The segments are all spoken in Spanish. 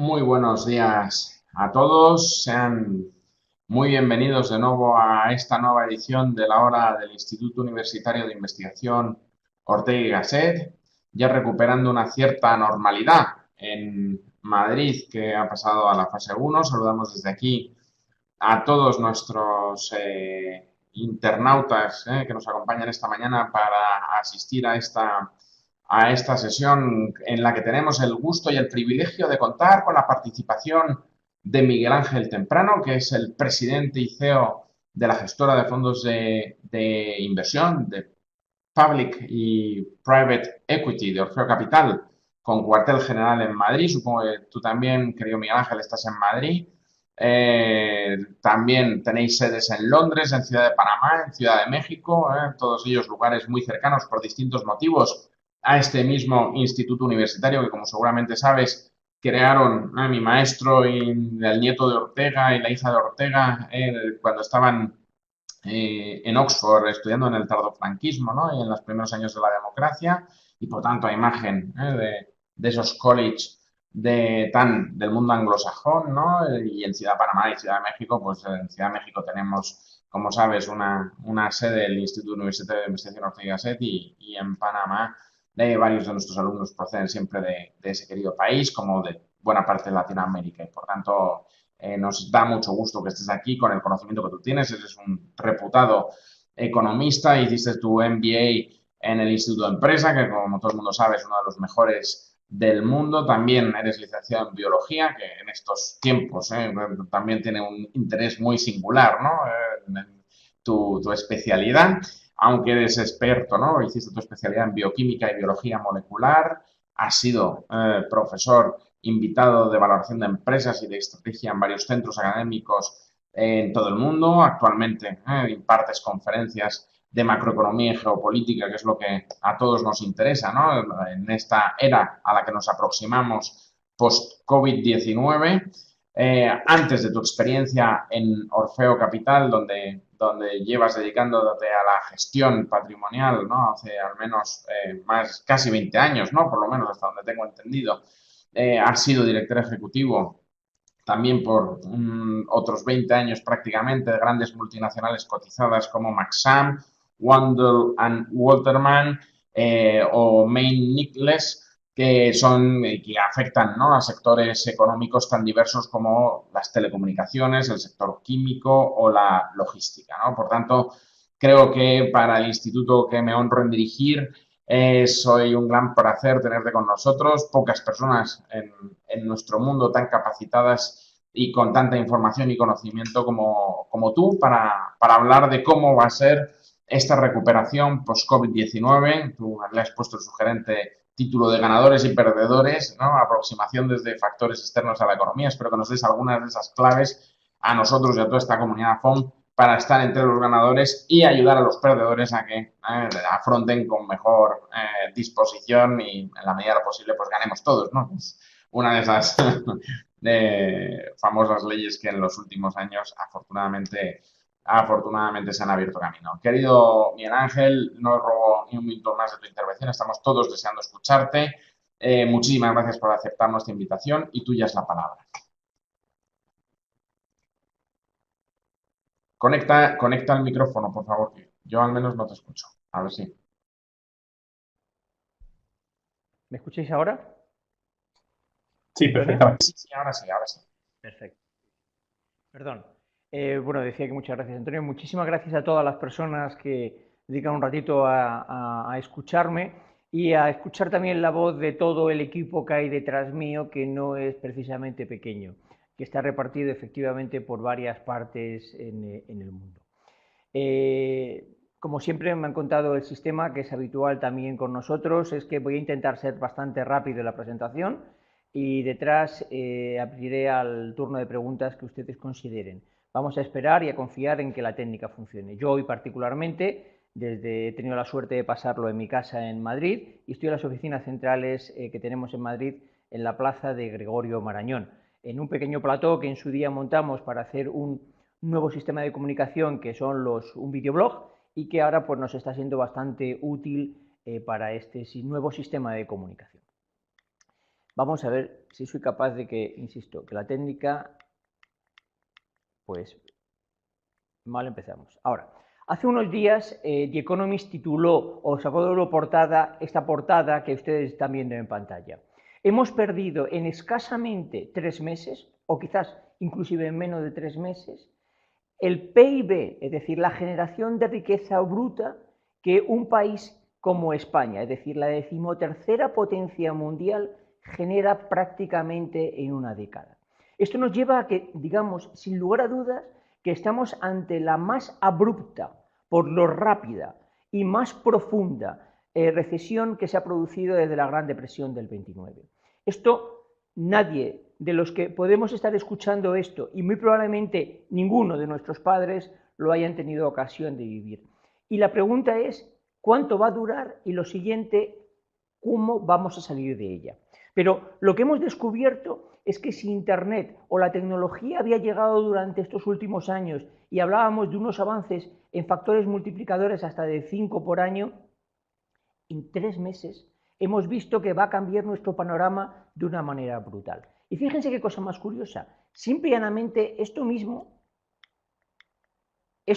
Muy buenos días a todos. Sean muy bienvenidos de nuevo a esta nueva edición de la hora del Instituto Universitario de Investigación Ortega y Gasset, ya recuperando una cierta normalidad en Madrid, que ha pasado a la fase uno. Saludamos desde aquí a todos nuestros internautas que nos acompañan esta mañana para asistir a esta sesión en la que tenemos el gusto y el privilegio de contar con la participación de Miguel Ángel Temprano, que es el presidente y CEO de la gestora de fondos de inversión, de Public y Private Equity de Orfeo Capital, con cuartel general en Madrid. Supongo que tú también, querido Miguel Ángel, estás en Madrid. También tenéis sedes en Londres, en Ciudad de Panamá, en Ciudad de México, todos ellos lugares muy cercanos por distintos motivos a este mismo instituto universitario que, como seguramente sabes, crearon mi maestro y el nieto de Ortega y la hija de Ortega cuando estaban en Oxford estudiando en el tardofranquismo, ¿no? Y en los primeros años de la democracia, y por tanto a imagen de esos college del mundo anglosajón, ¿no? Y en Ciudad de Panamá y Ciudad de México, pues en Ciudad de México tenemos, como sabes, una sede del Instituto Universitario de Investigación Ortega y Gasset, y en Panamá varios de nuestros alumnos proceden siempre de ese querido país, como de buena parte de Latinoamérica, y por tanto nos da mucho gusto que estés aquí con el conocimiento que tú tienes. Eres un reputado economista, hiciste tu MBA en el Instituto de Empresa, que como todo el mundo sabe es uno de los mejores del mundo. También eres licenciado en biología, que en estos tiempos también tiene un interés muy singular, ¿no? En tu especialidad, aunque eres experto, ¿no? Hiciste tu especialidad en bioquímica y biología molecular, has sido profesor invitado de valoración de empresas y de estrategia en varios centros académicos en todo el mundo. Actualmente impartes conferencias de macroeconomía y geopolítica, que es lo que a todos nos interesa, ¿no? En esta era a la que nos aproximamos post-COVID-19. Antes de tu experiencia en Orfeo Capital, donde llevas dedicándote a la gestión patrimonial, ¿no? Hace al menos más, casi 20 años, ¿no? Por lo menos hasta donde tengo entendido. Ha sido director ejecutivo también por otros 20 años prácticamente de grandes multinacionales cotizadas como Maxam, Wandel and Waterman o Main Nicholas, que afectan, ¿no?, a sectores económicos tan diversos como las telecomunicaciones, el sector químico o la logística, ¿no? Por tanto, creo que para el instituto que me honro en dirigir, soy un gran placer tenerte con nosotros. Pocas personas en nuestro mundo tan capacitadas y con tanta información y conocimiento como tú para hablar de cómo va a ser esta recuperación post-COVID-19. Tú le has puesto el sugerente título de ganadores y perdedores, ¿no? Aproximación desde factores externos a la economía. Espero que nos des algunas de esas claves a nosotros y a toda esta comunidad FOM para estar entre los ganadores y ayudar a los perdedores a que afronten con mejor disposición y en la medida de lo posible pues ganemos todos, ¿no? Es una de esas famosas leyes que en los últimos años afortunadamente se han abierto camino. Querido Miguel Ángel, no robo ni un minuto más de tu intervención, estamos todos deseando escucharte. Muchísimas gracias por aceptar nuestra invitación y tuya es la palabra. Conecta el micrófono, por favor, que yo al menos no te escucho. A ver si. ¿Me escucháis ahora, Sí, Antonio? perfectamente. Sí, sí, ahora sí, ahora sí. Perfecto. Perdón. Bueno, decía que muchas gracias, Antonio. Muchísimas gracias a todas las personas que dedican un ratito a escucharme y a escuchar también la voz de todo el equipo que hay detrás mío, que no es precisamente pequeño, que está repartido efectivamente por varias partes en el mundo. Como siempre me han contado el sistema, que es habitual también con nosotros, es que voy a intentar ser bastante rápido en la presentación y detrás abriré al turno de preguntas que ustedes consideren. Vamos a esperar y a confiar en que la técnica funcione. Yo hoy particularmente, he tenido la suerte de pasarlo en mi casa en Madrid y estoy en las oficinas centrales que tenemos en Madrid en la plaza de Gregorio Marañón, en un pequeño plató que en su día montamos para hacer un nuevo sistema de comunicación que son un videoblog y que ahora pues, nos está siendo bastante útil para este nuevo sistema de comunicación. Vamos a ver si soy capaz de que, insisto, que la técnica, pues, mal empezamos. Ahora, hace unos días The Economist tituló o sacó de la portada esta portada que ustedes están viendo en pantalla. Hemos perdido en escasamente 3 meses, o quizás inclusive en menos de 3 meses, el PIB, es decir, la generación de riqueza bruta que un país como España, es decir, la 13ª potencia mundial, genera prácticamente en una década. Esto nos lleva a que, digamos, sin lugar a dudas, que estamos ante la más abrupta, por lo rápida y más profunda recesión que se ha producido desde la Gran Depresión del 29. Esto nadie de los que podemos estar escuchando esto, y muy probablemente ninguno de nuestros padres lo hayan tenido ocasión de vivir. Y la pregunta es, ¿cuánto va a durar? Y lo siguiente, ¿cómo vamos a salir de ella? Pero lo que hemos descubierto es que si Internet o la tecnología había llegado durante estos últimos años y hablábamos de unos avances en factores multiplicadores hasta de 5 por año, en 3 meses hemos visto que va a cambiar nuestro panorama de una manera brutal. Y fíjense qué cosa más curiosa, simple y llanamente esto mismo que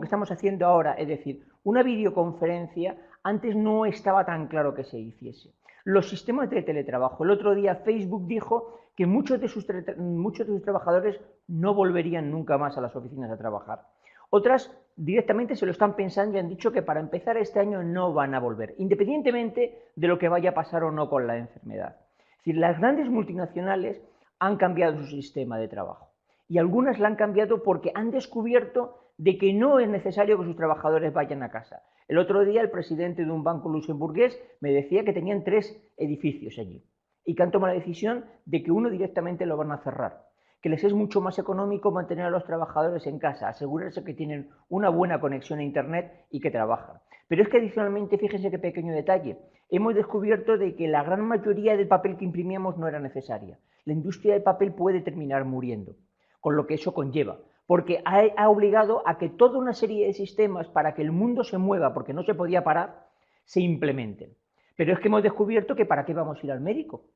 estamos haciendo ahora, es decir, una videoconferencia, antes no estaba tan claro que se hiciese. Los sistemas de teletrabajo, el otro día Facebook dijo que muchos de sus trabajadores no volverían nunca más a las oficinas a trabajar. Otras directamente se lo están pensando y han dicho que para empezar este año no van a volver, independientemente de lo que vaya a pasar o no con la enfermedad. Es decir, las grandes multinacionales han cambiado su sistema de trabajo y algunas la han cambiado porque han descubierto de que no es necesario que sus trabajadores vayan a casa. El otro día el presidente de un banco luxemburgués me decía que tenían 3 edificios allí y que han tomado la decisión de que uno directamente lo van a cerrar, que les es mucho más económico mantener a los trabajadores en casa, asegurarse que tienen una buena conexión a Internet y que trabajan. Pero es que adicionalmente, fíjense qué pequeño detalle, hemos descubierto de que la gran mayoría del papel que imprimíamos no era necesaria. La industria del papel puede terminar muriendo, con lo que eso conlleva, porque ha obligado a que toda una serie de sistemas para que el mundo se mueva, porque no se podía parar, se implementen. Pero es que hemos descubierto que ¿para qué vamos a ir al médico?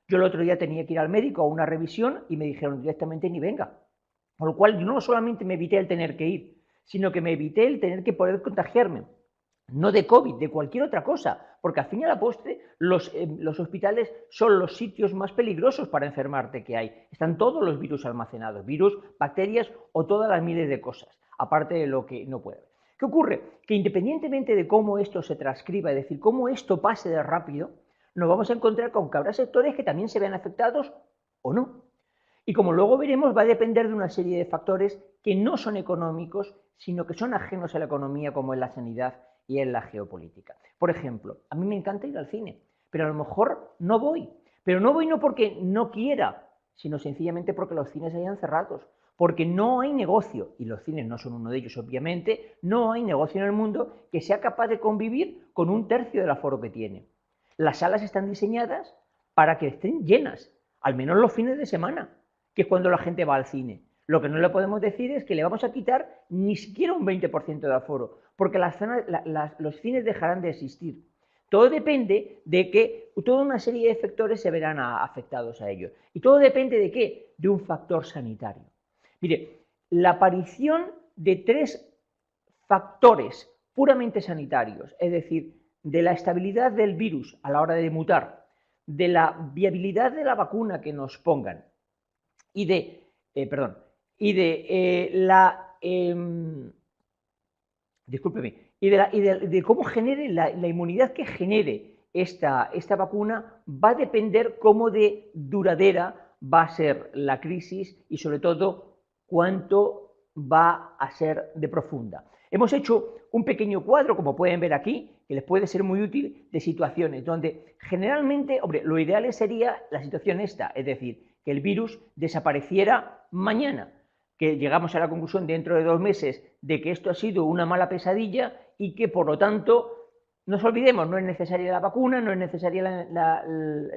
Yo el otro día tenía que ir al médico a una revisión y me dijeron directamente ni venga. Con lo cual yo no solamente me evité el tener que ir, sino que me evité el tener que poder contagiarme. No de COVID, de cualquier otra cosa, porque al fin y a la postre los hospitales son los sitios más peligrosos para enfermarte que hay. Están todos los virus almacenados, virus, bacterias o todas las miles de cosas, aparte de lo que no puede. ¿Qué ocurre? Que independientemente de cómo esto se transcriba, es decir, cómo esto pase de rápido, nos vamos a encontrar con que habrá sectores que también se vean afectados o no. Y como luego veremos, va a depender de una serie de factores que no son económicos, sino que son ajenos a la economía, como en la sanidad y en la geopolítica. Por ejemplo, a mí me encanta ir al cine, pero a lo mejor no voy. Pero no voy no porque no quiera, sino sencillamente porque los cines hayan cerrados, porque no hay negocio, y los cines no son uno de ellos obviamente, no hay negocio en el mundo que sea capaz de convivir con 1/3 del aforo que tiene. Las salas están diseñadas para que estén llenas, al menos los fines de semana, que es cuando la gente va al cine. Lo que no le podemos decir es que le vamos a quitar ni siquiera un 20% de aforo, porque los cines dejarán de existir. Todo depende de que toda una serie de factores se verán afectados a ello. ¿Y todo depende de qué? De un factor sanitario. Mire, la aparición de 3 factores puramente sanitarios, es decir, de la estabilidad del virus a la hora de mutar, de la viabilidad de la vacuna que nos pongan y de cómo genere la inmunidad que genere esta vacuna, va a depender cómo de duradera va a ser la crisis y sobre todo cuánto va a ser de profunda. Hemos hecho un pequeño cuadro, como pueden ver aquí, que les puede ser muy útil, de situaciones donde generalmente, hombre, lo ideal sería la situación esta, es decir, que el virus desapareciera mañana, que llegamos a la conclusión dentro de 2 meses de que esto ha sido una mala pesadilla y que por lo tanto, no nos olvidemos, no es necesaria la vacuna, no es necesaria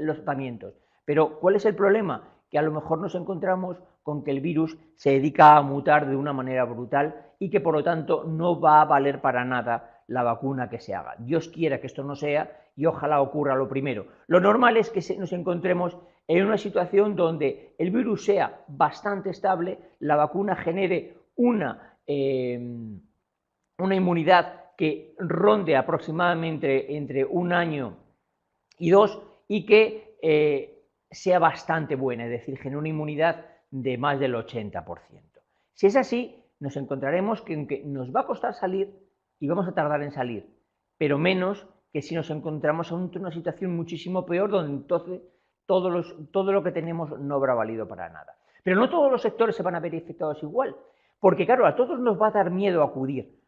los tratamientos. Pero ¿cuál es el problema? Que a lo mejor nos encontramos con que el virus se dedica a mutar de una manera brutal y que por lo tanto no va a valer para nada la vacuna que se haga. Dios quiera que esto no sea y ojalá ocurra lo primero. Lo normal es que nos encontremos en una situación donde el virus sea bastante estable, la vacuna genere una inmunidad que ronde aproximadamente entre 1 año y 2 y que sea bastante buena, es decir, genere una inmunidad de más del 80%. Si es así, nos encontraremos que nos va a costar salir y vamos a tardar en salir, pero menos que si nos encontramos en una situación muchísimo peor, donde entonces todo lo que tenemos no habrá valido para nada. Pero no todos los sectores se van a ver afectados igual, porque claro, a todos nos va a dar miedo acudir.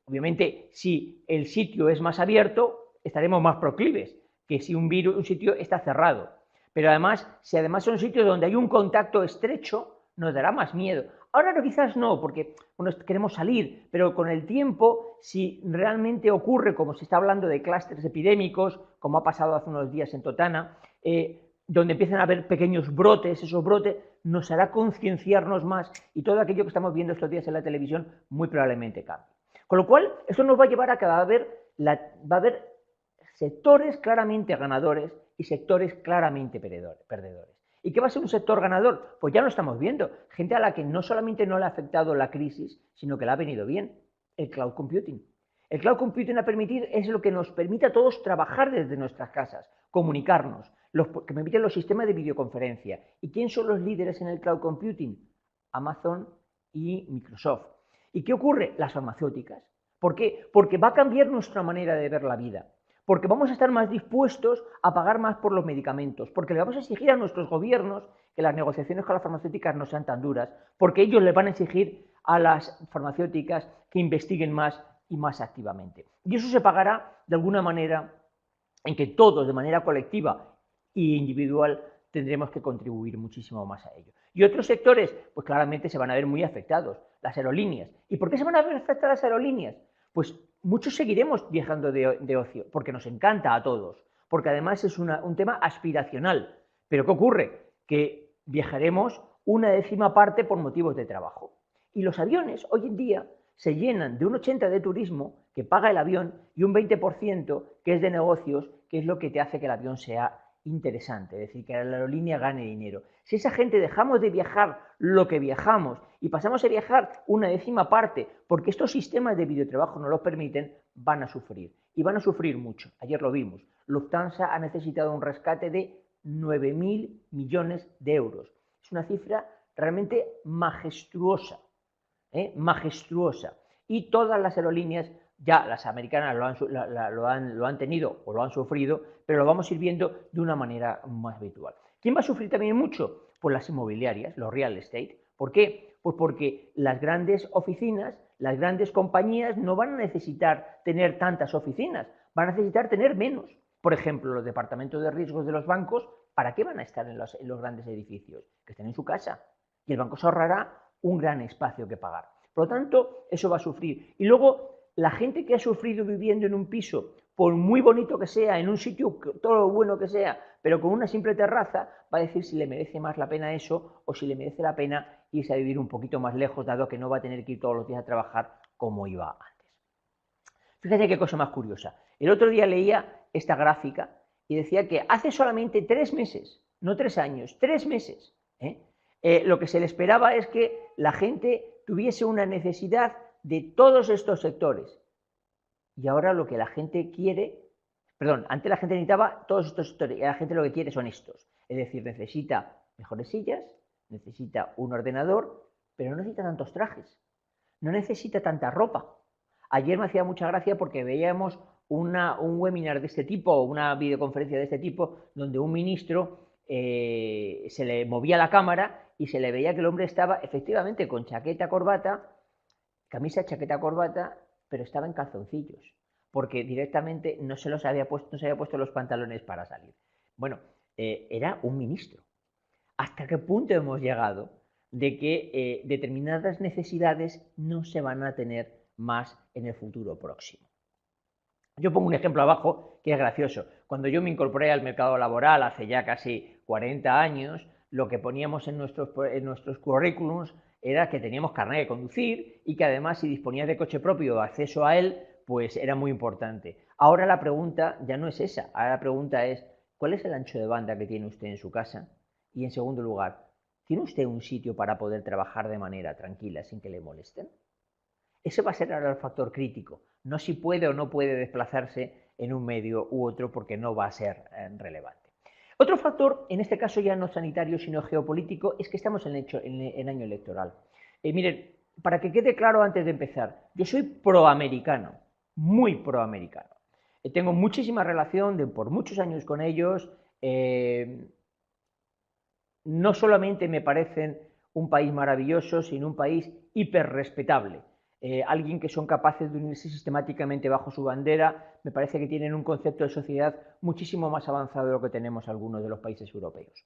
Obviamente, si el sitio es más abierto, estaremos más proclives que si un sitio está cerrado. Pero además, si además son sitios donde hay un contacto estrecho, nos dará más miedo. Ahora quizás no, porque bueno, queremos salir, pero con el tiempo, si realmente ocurre, como se está hablando de clústeres epidémicos, como ha pasado hace unos días en Totana, donde empiezan a haber pequeños brotes, esos brotes nos hará concienciarnos más y todo aquello que estamos viendo estos días en la televisión muy probablemente cambie. Con lo cual, esto nos va a llevar a que va a haber sectores claramente ganadores y sectores claramente perdedores. ¿Y qué va a ser un sector ganador? Pues ya lo estamos viendo. Gente a la que no solamente no le ha afectado la crisis, sino que le ha venido bien. El cloud computing. El cloud computing es lo que nos permite a todos trabajar desde nuestras casas, comunicarnos, que permiten los sistemas de videoconferencia. ¿Y quién son los líderes en el cloud computing? Amazon y Microsoft. ¿Y qué ocurre? Las farmacéuticas. ¿Por qué? Porque va a cambiar nuestra manera de ver la vida. Porque vamos a estar más dispuestos a pagar más por los medicamentos, porque le vamos a exigir a nuestros gobiernos que las negociaciones con las farmacéuticas no sean tan duras, porque ellos le van a exigir a las farmacéuticas que investiguen más y más activamente. Y eso se pagará de alguna manera en que todos, de manera colectiva e individual, tendremos que contribuir muchísimo más a ello. Y otros sectores, pues claramente se van a ver muy afectados, las aerolíneas. ¿Y por qué se van a ver afectadas las aerolíneas? Pues muchos seguiremos viajando de ocio, porque nos encanta a todos, porque además es un tema aspiracional. Pero ¿qué ocurre? Que viajaremos 1/10 parte por motivos de trabajo. Y los aviones hoy en día se llenan de un 80% de turismo que paga el avión y un 20% que es de negocios, que es lo que te hace que el avión sea interesante, es decir, que la aerolínea gane dinero. Si esa gente dejamos de viajar lo que viajamos y pasamos a viajar 1/10 parte porque estos sistemas de videotrabajo no lo permiten, van a sufrir. Y van a sufrir mucho. Ayer lo vimos. Lufthansa ha necesitado un rescate de 9.000 millones de euros. Es una cifra realmente majestuosa. Majestuosa. Y todas las aerolíneas, ya las americanas lo han tenido o lo han sufrido, pero lo vamos a ir viendo de una manera más habitual. ¿Quién va a sufrir también mucho? Pues las inmobiliarias, los real estate. ¿Por qué? Pues porque las grandes oficinas, las grandes compañías no van a necesitar tener tantas oficinas, van a necesitar tener menos. Por ejemplo, los departamentos de riesgos de los bancos, ¿para qué van a estar en los grandes edificios? Que estén en su casa. Y el banco se ahorrará un gran espacio que pagar. Por lo tanto, eso va a sufrir. Y luego, la gente que ha sufrido viviendo en un piso, por muy bonito que sea, en un sitio todo lo bueno que sea, pero con una simple terraza, va a decir si le merece más la pena eso o si le merece la pena irse a vivir un poquito más lejos, dado que no va a tener que ir todos los días a trabajar como iba antes. Fíjate qué cosa más curiosa. El otro día leía esta gráfica y decía que hace solamente 3 meses, no 3 años, 3 meses, lo que se le esperaba es que la gente tuviese una necesidad de todos estos sectores. Y ahora lo que la gente quiere, antes la gente necesitaba todos estos sectores y la gente lo que quiere son estos. Es decir, necesita mejores sillas, necesita un ordenador, pero no necesita tantos trajes, no necesita tanta ropa. Ayer me hacía mucha gracia porque veíamos un webinar de este tipo, una videoconferencia de este tipo, donde un ministro se le movía la cámara y se le veía que el hombre estaba efectivamente con chaqueta, corbata, camisa, chaqueta, corbata, pero estaba en calzoncillos, porque directamente no se había puesto los pantalones para salir. Bueno, era un ministro. ¿Hasta qué punto hemos llegado de que determinadas necesidades no se van a tener más en el futuro próximo? Yo pongo un ejemplo abajo que es gracioso. Cuando yo me incorporé al mercado laboral hace ya casi 40 años, lo que poníamos en nuestros currículums era que teníamos carnet de conducir y que además si disponías de coche propio o acceso a él, pues era muy importante. Ahora la pregunta ya no es esa. Ahora la pregunta es, ¿cuál es el ancho de banda que tiene usted en su casa? Y en segundo lugar, ¿tiene usted un sitio para poder trabajar de manera tranquila sin que le molesten? Ese va a ser ahora el factor crítico, no si puede o no puede desplazarse en un medio u otro, porque no va a ser relevante. Otro factor, en este caso ya no sanitario sino geopolítico, es que estamos en año electoral. Miren, para que quede claro antes de empezar, yo soy proamericano, muy proamericano. Tengo muchísima relación por muchos años con ellos. No solamente me parecen un país maravilloso, sino un país hiperrespetable. Alguien que son capaces de unirse sistemáticamente bajo su bandera, me parece que tienen un concepto de sociedad muchísimo más avanzado de lo que tenemos algunos de los países europeos.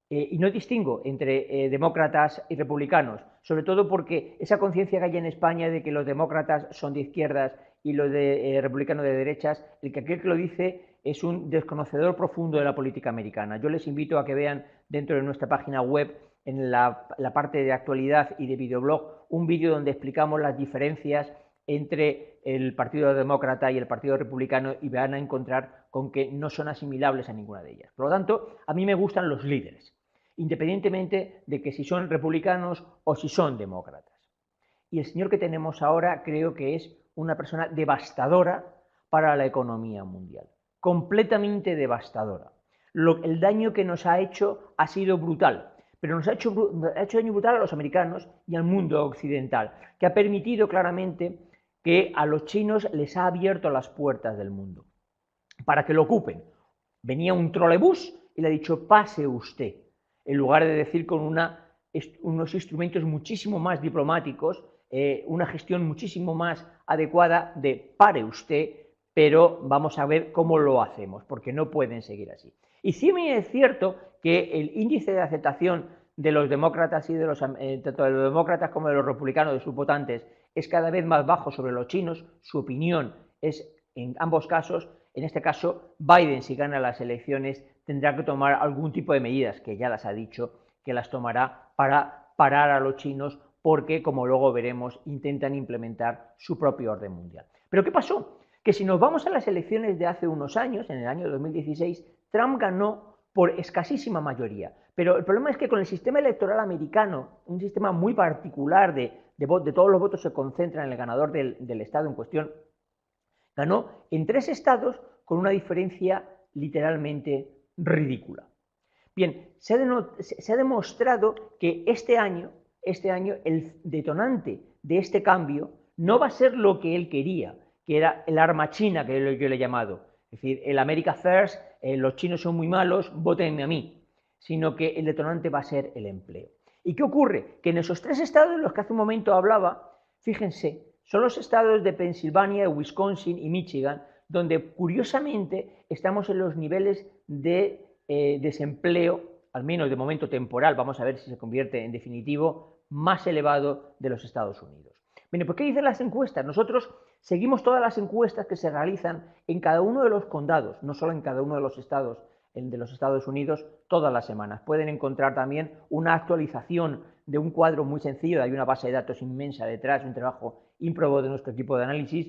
Y no distingo entre demócratas y republicanos, sobre todo porque esa conciencia que hay en España de que los demócratas son de izquierdas y los republicanos de derechas, aquel que lo dice es un desconocedor profundo de la política americana. Yo les invito a que vean dentro de nuestra página web, en la parte de actualidad y de videoblog, un vídeo donde explicamos las diferencias entre el Partido Demócrata y el Partido Republicano, y van a encontrar con que no son asimilables a ninguna de ellas. Por lo tanto, a mí me gustan los líderes, independientemente de que si son republicanos o si son demócratas. Y el señor que tenemos ahora creo que es una persona devastadora para la economía mundial, completamente devastadora. El daño que nos ha hecho ha sido brutal, pero nos ha hecho daño brutal a los americanos y al mundo occidental, que ha permitido claramente que a los chinos les ha abierto las puertas del mundo para que lo ocupen. Venía un trolebús y le ha dicho: pase usted, en lugar de decir con unos instrumentos muchísimo más diplomáticos, una gestión muchísimo más adecuada de pare usted, pero vamos a ver cómo lo hacemos, porque no pueden seguir así. Y sí es cierto que el índice de aceptación de los demócratas y tanto de los demócratas como de los republicanos, de sus votantes, es cada vez más bajo sobre los chinos. Su opinión es, en ambos casos, en este caso, Biden, si gana las elecciones, tendrá que tomar algún tipo de medidas, que ya las ha dicho que las tomará para parar a los chinos, porque, como luego veremos, intentan implementar su propio orden mundial. ¿Pero qué pasó? Que si nos vamos a las elecciones de hace unos años, en el año 2016, Trump ganó por escasísima mayoría. Pero el problema es que con el sistema electoral americano, un sistema muy particular de todos los votos se concentran en el ganador del estado en cuestión, ganó en 3 estados con una diferencia literalmente ridícula. Bien, se ha demostrado que este año el detonante de este cambio no va a ser lo que él quería, que era el arma china, que yo le he llamado. Es decir, el America First, los chinos son muy malos, votenme a mí, sino que el detonante va a ser el empleo. ¿Y qué ocurre? Que en esos 3 estados de los que hace un momento hablaba, fíjense, son los estados de Pensilvania, Wisconsin y Michigan, donde curiosamente estamos en los niveles de desempleo, al menos de momento temporal, vamos a ver si se convierte en definitivo, más elevado de los Estados Unidos. Bien, pues ¿qué dicen las encuestas? Nosotros seguimos todas las encuestas que se realizan en cada uno de los condados, no solo en cada uno de los estados de los Estados Unidos, todas las semanas. Pueden encontrar también una actualización de un cuadro muy sencillo, hay una base de datos inmensa detrás, un trabajo ímprobo de nuestro equipo de análisis,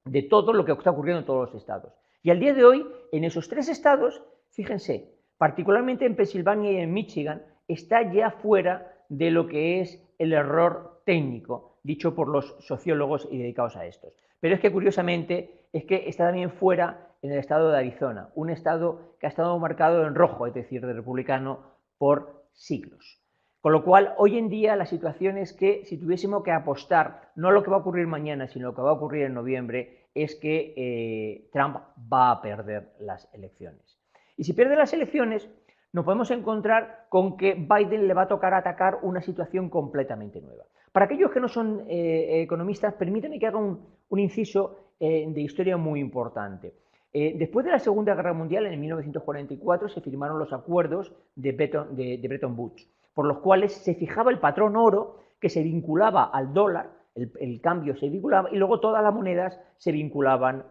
de todo lo que está ocurriendo en todos los estados. Y al día de hoy, en esos 3 estados, fíjense, particularmente en Pensilvania y en Michigan, está ya fuera de lo que es el error técnico, dicho por los sociólogos y dedicados a estos. Pero es que, curiosamente, es que está también fuera en el estado de Arizona, un estado que ha estado marcado en rojo, es decir, de republicano, por siglos. Con lo cual, hoy en día la situación es que si tuviésemos que apostar, no lo que va a ocurrir mañana, sino lo que va a ocurrir en noviembre, es que Trump va a perder las elecciones. Y si pierde las elecciones, nos podemos encontrar con que Biden le va a tocar atacar una situación completamente nueva. Para aquellos que no son economistas, permítanme que haga un inciso de historia muy importante. Después de la Segunda Guerra Mundial, en 1944, se firmaron los acuerdos de Bretton Woods, por los cuales se fijaba el patrón oro que se vinculaba al dólar, el cambio se vinculaba, y luego todas las monedas se vinculaban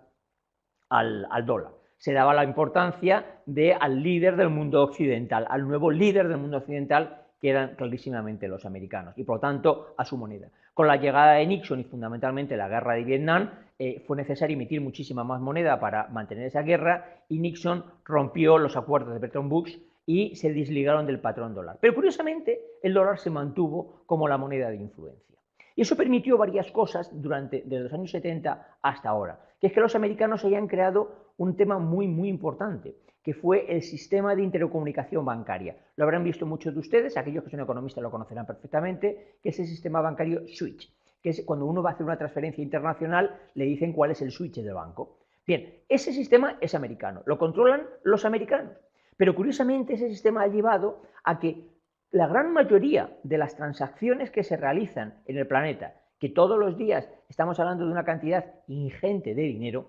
al dólar. Se daba la importancia al líder del mundo occidental, al nuevo líder del mundo occidental, que eran clarísimamente los americanos, y por lo tanto a su moneda. Con la llegada de Nixon y fundamentalmente la guerra de Vietnam, fue necesario emitir muchísima más moneda para mantener esa guerra, y Nixon rompió los acuerdos de Bretton Woods y se desligaron del patrón dólar. Pero curiosamente el dólar se mantuvo como la moneda de influencia. Y eso permitió varias cosas desde los años 70 hasta ahora, que es que los americanos hayan creado un tema muy importante, que fue el sistema de intercomunicación bancaria. Lo habrán visto muchos de ustedes, aquellos que son economistas lo conocerán perfectamente, que es el sistema bancario SWIFT, que es cuando uno va a hacer una transferencia internacional, le dicen cuál es el switch del banco. Bien, ese sistema es americano, lo controlan los americanos, pero curiosamente ese sistema ha llevado a que la gran mayoría de las transacciones que se realizan en el planeta, que todos los días estamos hablando de una cantidad ingente de dinero,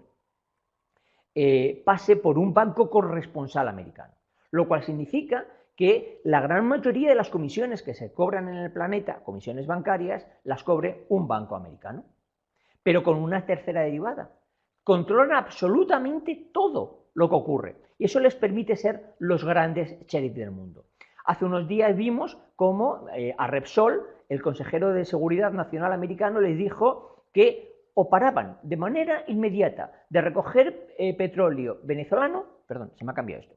pase por un banco corresponsal americano, lo cual significa que la gran mayoría de las comisiones que se cobran en el planeta, comisiones bancarias, las cobre un banco americano, pero con una tercera derivada. Controlan absolutamente todo lo que ocurre y eso les permite ser los grandes sheriff del mundo. Hace unos días vimos cómo a Repsol, el consejero de Seguridad Nacional americano, les dijo que o paraban de manera inmediata de recoger petróleo venezolano, perdón, se me ha cambiado esto,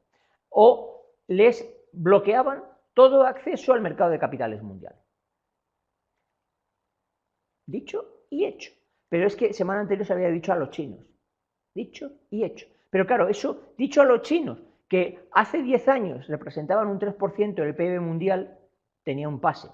o les bloqueaban todo acceso al mercado de capitales mundial. Dicho y hecho. Pero es que semana anterior se había dicho a los chinos. Dicho y hecho. Pero claro, eso dicho a los chinos, que hace 10 años representaban un 3% del PIB mundial, tenía un pase.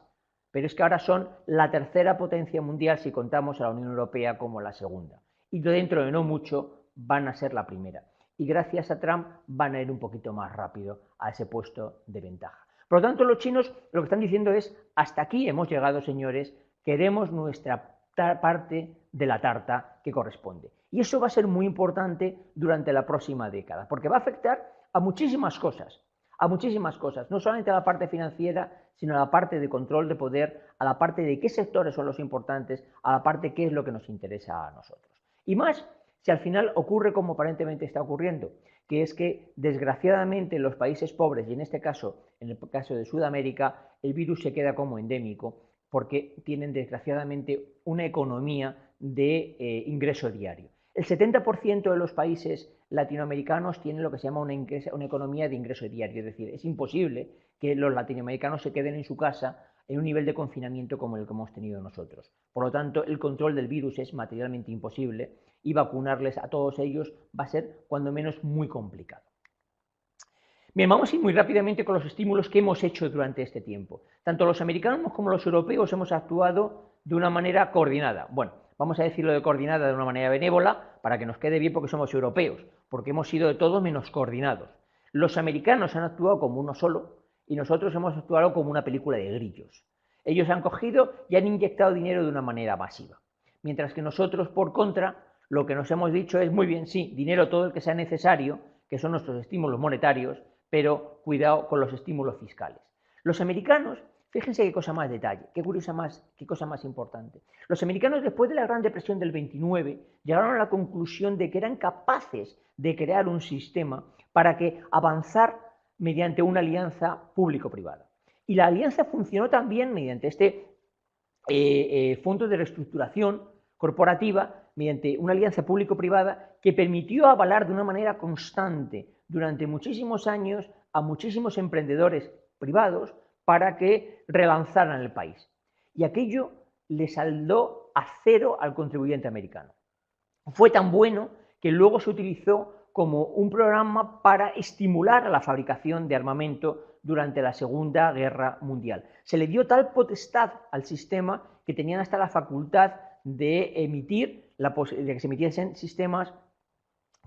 Pero es que ahora son la tercera potencia mundial si contamos a la Unión Europea como la segunda. Y dentro de no mucho van a ser la primera. Y gracias a Trump van a ir un poquito más rápido a ese puesto de ventaja. Por lo tanto, los chinos lo que están diciendo es, hasta aquí hemos llegado, señores, queremos nuestra parte de la tarta que corresponde. Y eso va a ser muy importante durante la próxima década, porque va a afectar a muchísimas cosas, no solamente a la parte financiera, sino a la parte de control de poder, a la parte de qué sectores son los importantes, a la parte de qué es lo que nos interesa a nosotros. Y más si al final ocurre como aparentemente está ocurriendo, que es que desgraciadamente en los países pobres, y en este caso, en el caso de Sudamérica, el virus se queda como endémico, porque tienen desgraciadamente una economía de ingreso diario. El 70% de los países latinoamericanos tienen lo que se llama una economía de ingreso diario, es decir, es imposible que los latinoamericanos se queden en su casa en un nivel de confinamiento como el que hemos tenido nosotros. Por lo tanto, el control del virus es materialmente imposible y vacunarles a todos ellos va a ser, cuando menos, muy complicado. Bien, vamos a ir muy rápidamente con los estímulos que hemos hecho durante este tiempo. Tanto los americanos como los europeos hemos actuado de una manera coordinada. Bueno, vamos a decirlo de coordinada de una manera benévola para que nos quede bien porque somos europeos, porque hemos sido de todos menos coordinados. Los americanos han actuado como uno solo y nosotros hemos actuado como una película de grillos. Ellos han cogido y han inyectado dinero de una manera masiva. Mientras que nosotros, por contra, lo que nos hemos dicho es, muy bien, sí, dinero todo el que sea necesario, que son nuestros estímulos monetarios, pero cuidado con los estímulos fiscales. Los americanos, fíjense qué cosa más detalle, qué cosa más importante. Los americanos, después de la Gran Depresión del 29, llegaron a la conclusión de que eran capaces de crear un sistema para que avanzar mediante una alianza público-privada. Y la alianza funcionó también mediante este fondo de reestructuración corporativa, mediante una alianza público-privada que permitió avalar de una manera constante durante muchísimos años a muchísimos emprendedores privados para que relanzaran el país. Y aquello le saldó a cero al contribuyente americano. Fue tan bueno que luego se utilizó como un programa para estimular a la fabricación de armamento durante la Segunda Guerra Mundial. Se le dio tal potestad al sistema que tenían hasta la facultad de que se emitiesen sistemas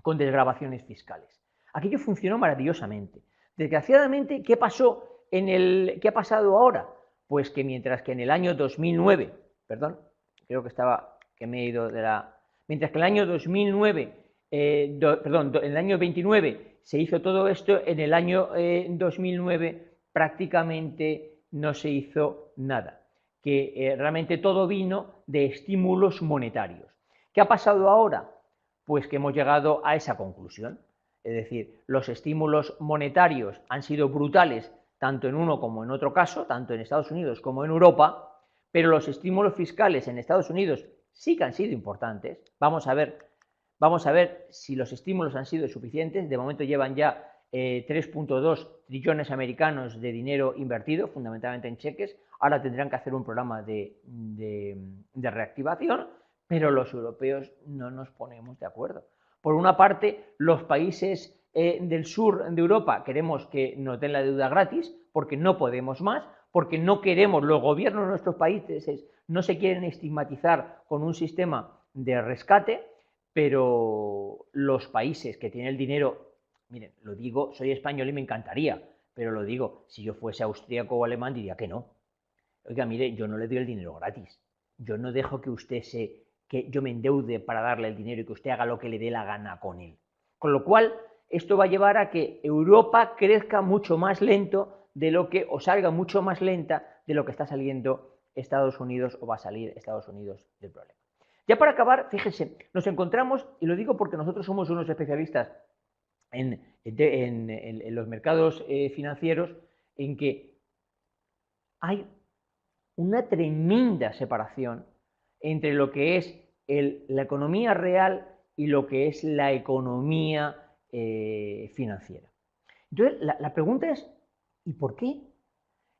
con desgravaciones fiscales. Aquello funcionó maravillosamente. Desgraciadamente, ¿qué ha pasado ahora? Pues que mientras que en el año 2009, mientras que en el año 2009, en el año 29 se hizo todo esto, en el año 2009 prácticamente no se hizo nada, que realmente todo vino de estímulos monetarios. ¿Qué ha pasado ahora? Pues que hemos llegado a esa conclusión. Es decir, los estímulos monetarios han sido brutales tanto en uno como en otro caso, tanto en Estados Unidos como en Europa, pero los estímulos fiscales en Estados Unidos sí que han sido importantes. Vamos a ver si los estímulos han sido suficientes. De momento llevan ya 3,2 trillones americanos de dinero invertido, fundamentalmente en cheques. Ahora tendrán que hacer un programa de reactivación, pero los europeos no nos ponemos de acuerdo. Por una parte, los países del sur de Europa queremos que nos den la deuda gratis, porque no podemos más, porque no queremos, los gobiernos de nuestros países no se quieren estigmatizar con un sistema de rescate, pero los países que tienen el dinero, miren, lo digo, soy español y me encantaría, pero lo digo, si yo fuese austríaco o alemán diría que no. Oiga, mire, yo no le doy el dinero gratis, yo no dejo que usted que yo me endeude para darle el dinero y que usted haga lo que le dé la gana con él. Con lo cual, esto va a llevar a que Europa crezca mucho más lento de lo que, o salga mucho más lenta de lo que está saliendo Estados Unidos o va a salir Estados Unidos del problema. Ya para acabar, fíjense, nos encontramos, y lo digo porque nosotros somos unos especialistas en los mercados financieros, en que hay una tremenda separación entre lo que es la economía real y lo que es la economía financiera. Entonces, la pregunta es, ¿y por qué?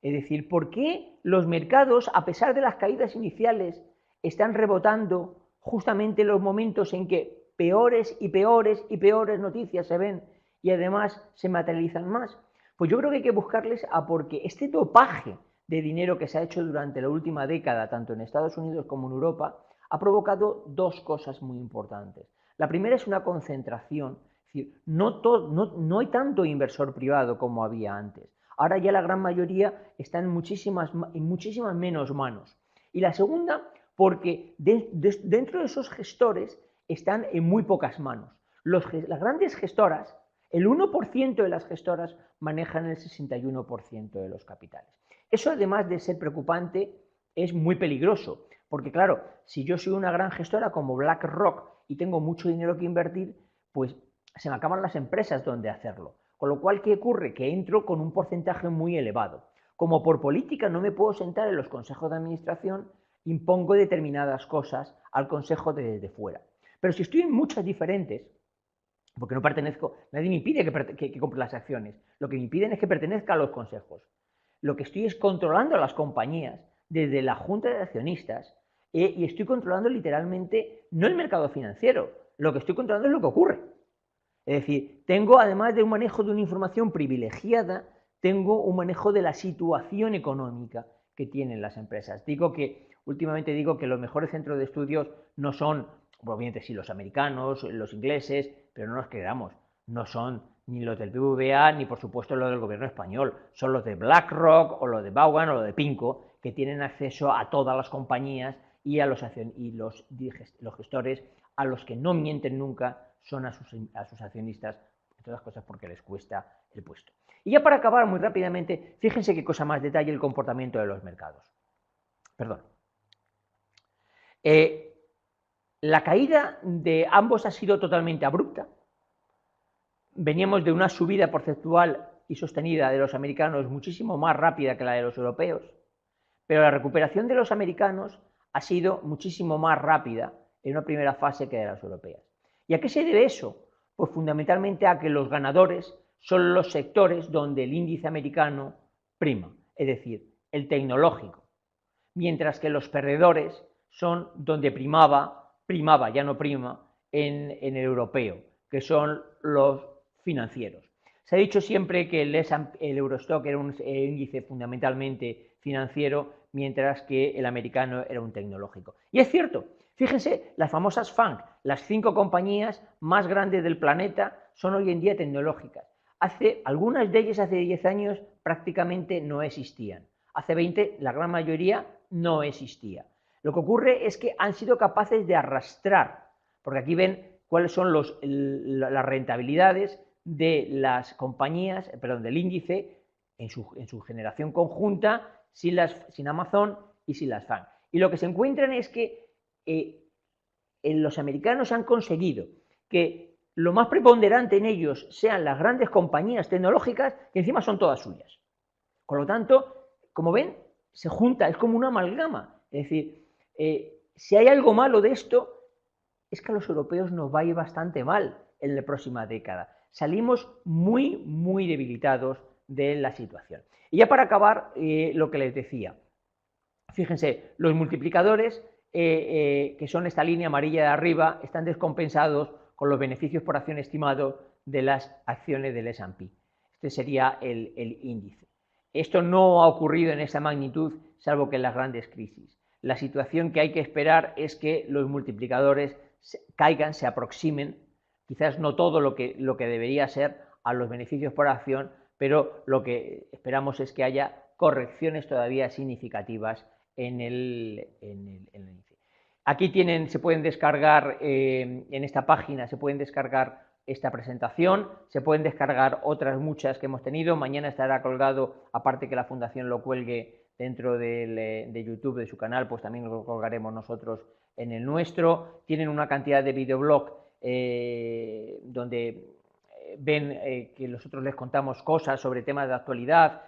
Es decir, ¿por qué los mercados, a pesar de las caídas iniciales, están rebotando justamente en los momentos en que peores y peores y peores noticias se ven y además se materializan más? Pues yo creo que hay que buscarles a porque este dopaje de dinero que se ha hecho durante la última década, tanto en Estados Unidos como en Europa, ha provocado dos cosas muy importantes. La primera es una concentración, es decir, no hay tanto inversor privado como había antes. Ahora ya la gran mayoría está en muchísimas menos manos. Y la segunda, porque dentro de esos gestores están en muy pocas manos. Las grandes gestoras, el 1% de las gestoras manejan el 61% de los capitales. Eso, además de ser preocupante, es muy peligroso, porque claro, si yo soy una gran gestora como BlackRock y tengo mucho dinero que invertir, pues se me acaban las empresas donde hacerlo. Con lo cual, ¿qué ocurre? Que entro con un porcentaje muy elevado. Como por política no me puedo sentar en los consejos de administración, impongo determinadas cosas al consejo desde fuera. Pero si estoy en muchas diferentes, porque no pertenezco, nadie me impide que compre las acciones, lo que me impiden es que pertenezca a los consejos. Lo que estoy es controlando a las compañías desde la junta de accionistas y estoy controlando literalmente no el mercado financiero, lo que estoy controlando es lo que ocurre. Es decir, tengo, además de un manejo de una información privilegiada, tengo un manejo de la situación económica que tienen las empresas. Últimamente digo que los mejores centros de estudios no son, obviamente sí, los americanos, los ingleses, pero no nos creamos, no son ni los del BBVA, ni por supuesto los del gobierno español, son los de BlackRock, o los de Vaughan, o los de PIMCO, que tienen acceso a todas las compañías y los gestores a los que no mienten nunca son a sus accionistas, entre otras cosas porque les cuesta el puesto. Y ya para acabar muy rápidamente, fíjense qué cosa más detalle el comportamiento de los mercados. Perdón. La caída de ambos ha sido totalmente abrupta. Veníamos de una subida porcentual y sostenida de los americanos muchísimo más rápida que la de los europeos, pero la recuperación de los americanos ha sido muchísimo más rápida en una primera fase que de las europeas. ¿Y a qué se debe eso? Pues fundamentalmente a que los ganadores son los sectores donde el índice americano prima, es decir, el tecnológico, mientras que los perdedores son donde primaba, ya no prima, en el europeo, que son los financieros. Se ha dicho siempre que el Eurostock era un índice fundamentalmente financiero, mientras que el americano era un tecnológico. Y es cierto, fíjense, las famosas FANG, las 5 compañías más grandes del planeta, son hoy en día tecnológicas. Algunas de ellas hace 10 años prácticamente no existían. Hace 20 la gran mayoría no existía. Lo que ocurre es que han sido capaces de arrastrar, porque aquí ven cuáles son las rentabilidades de las compañías, del índice en su generación conjunta, sin Amazon y sin las FANG. Y lo que se encuentran es que los americanos han conseguido que lo más preponderante en ellos sean las grandes compañías tecnológicas, que encima son todas suyas. Con lo tanto, como ven, se junta, es como una amalgama. Es decir, si hay algo malo de esto, es que a los europeos nos va a ir bastante mal en la próxima década. Salimos muy, muy debilitados de la situación. Y ya para acabar, lo que les decía. Fíjense, los multiplicadores, que son esta línea amarilla de arriba, están descompensados con los beneficios por acción estimados de las acciones del S&P. Este sería el índice. Esto no ha ocurrido en esa magnitud, salvo que en las grandes crisis. La situación que hay que esperar es que los multiplicadores caigan, se aproximen, quizás no todo lo que debería ser a los beneficios por acción, pero lo que esperamos es que haya correcciones todavía significativas en el índice. Aquí se pueden descargar, en esta página se pueden descargar esta presentación, se pueden descargar otras muchas que hemos tenido. Mañana estará colgado, aparte que la Fundación lo cuelgue dentro de YouTube, de su canal, pues también lo colgaremos nosotros en el nuestro. Tienen una cantidad de videoblog donde ven que nosotros les contamos cosas sobre temas de actualidad,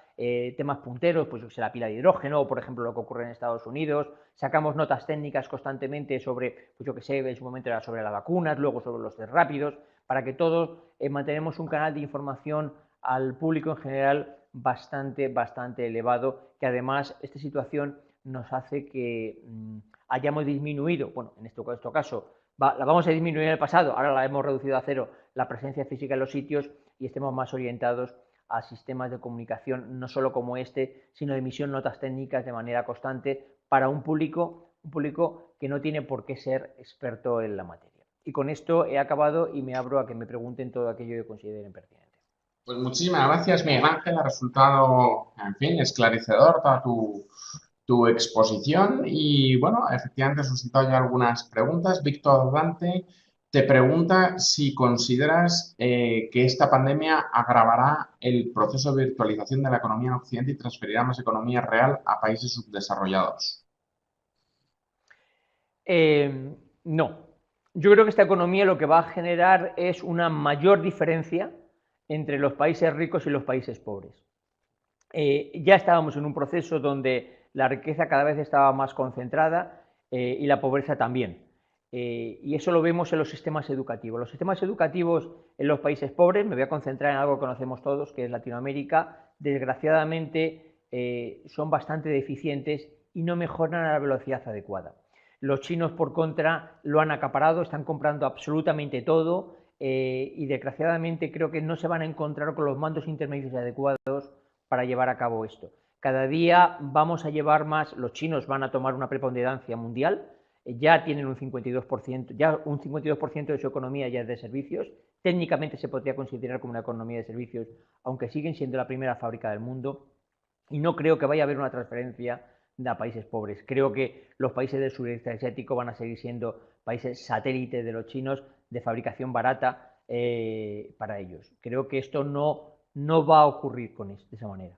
temas punteros, pues la pila de hidrógeno, por ejemplo, lo que ocurre en Estados Unidos. Sacamos notas técnicas constantemente sobre, pues yo que sé, en su momento era sobre las vacunas, luego sobre los test rápidos, para que todos mantenemos un canal de información al público en general bastante elevado, que además esta situación nos hace que hayamos disminuido, bueno, en este caso la vamos a disminuir en el pasado, ahora la hemos reducido a cero, la presencia física en los sitios, y estemos más orientados a sistemas de comunicación, no solo como este, sino de emisión notas técnicas de manera constante para un público que no tiene por qué ser experto en la materia. Y con esto he acabado y me abro a que me pregunten todo aquello que consideren pertinente. Pues muchísimas gracias, Miguel Ángel. Ha resultado, en fin, esclarecedor toda tu exposición y, bueno, efectivamente ha suscitado ya algunas preguntas. Víctor Dante te pregunta si consideras que esta pandemia agravará el proceso de virtualización de la economía en Occidente y transferirá más economía real a países subdesarrollados. No. Yo creo que esta economía lo que va a generar es una mayor diferencia entre los países ricos y los países pobres. Ya estábamos en un proceso donde la riqueza cada vez estaba más concentrada y la pobreza también. Y eso lo vemos en los sistemas educativos. Los sistemas educativos en los países pobres, me voy a concentrar en algo que conocemos todos, que es Latinoamérica, desgraciadamente son bastante deficientes y no mejoran a la velocidad adecuada. Los chinos, por contra, lo han acaparado, están comprando absolutamente todo y desgraciadamente creo que no se van a encontrar con los mandos intermedios adecuados para llevar a cabo esto. Cada día vamos a llevar más, los chinos van a tomar una preponderancia mundial, ya tienen un 52%, ya un 52% de su economía ya es de servicios, técnicamente se podría considerar como una economía de servicios, aunque siguen siendo la primera fábrica del mundo, y no creo que vaya a haber una transferencia a países pobres. Creo que los países del sureste asiático van a seguir siendo países satélites de los chinos de fabricación barata para ellos. Creo que esto no va a ocurrir de esa manera.